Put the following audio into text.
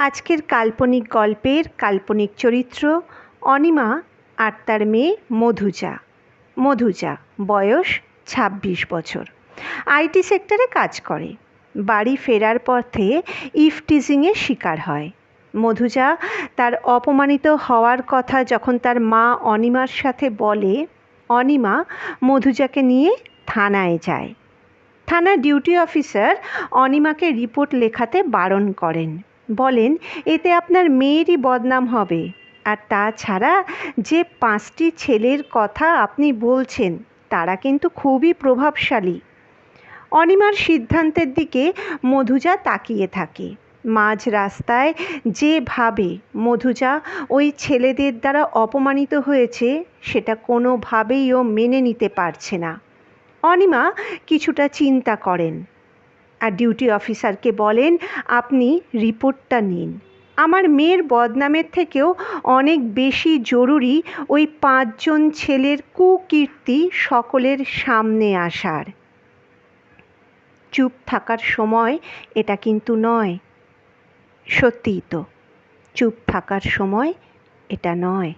আজকের কাল্পনিক গল্পের কাল্পনিক চরিত্র অনিমা আর তার মেয়ে মধুজা। মধুজা বয়স ২৬ বছর, আইটি সেক্টরে কাজ করে। বাড়ি ফেরার পথে ইফটিজিংয়ের শিকার হয়। মধুজা তার অপমানিত হওয়ার কথা যখন তার মা অনিমার সাথে বলে, অনিমা মধুজাকে নিয়ে থানায় যায়। থানার ডিউটি অফিসার অনিমাকে রিপোর্ট লেখাতে বারণ করেন, বলেন এতে আপনার মেয়েরই বদনাম হবে। আর তাছাড়া যে 5টি ছেলের কথা আপনি বলছেন তারা কিন্তু খুবই প্রভাবশালী। অনিমার সিদ্ধান্তের দিকে মধুজা তাকিয়ে থাকে। মাঝ রাস্তায় যেভাবে মধুজা ওই ছেলেদের দ্বারা অপমানিত হয়েছে সেটা কোনোভাবেই ও মেনে নিতে পারছে না। অনিমা কিছুটা চিন্তা করেন আর ডিউটি অফিসারকে বলেন, আপনি রিপোর্টটা নিন। আমার মেয়ের বদনামের থেকেও অনেক বেশি জরুরি ওই 5 জন ছেলের কুকীর্তি সকলের সামনে আসার। চুপ থাকার সময় এটা কিন্তু নয়। সত্যিই তো, চুপ থাকার সময় এটা নয়।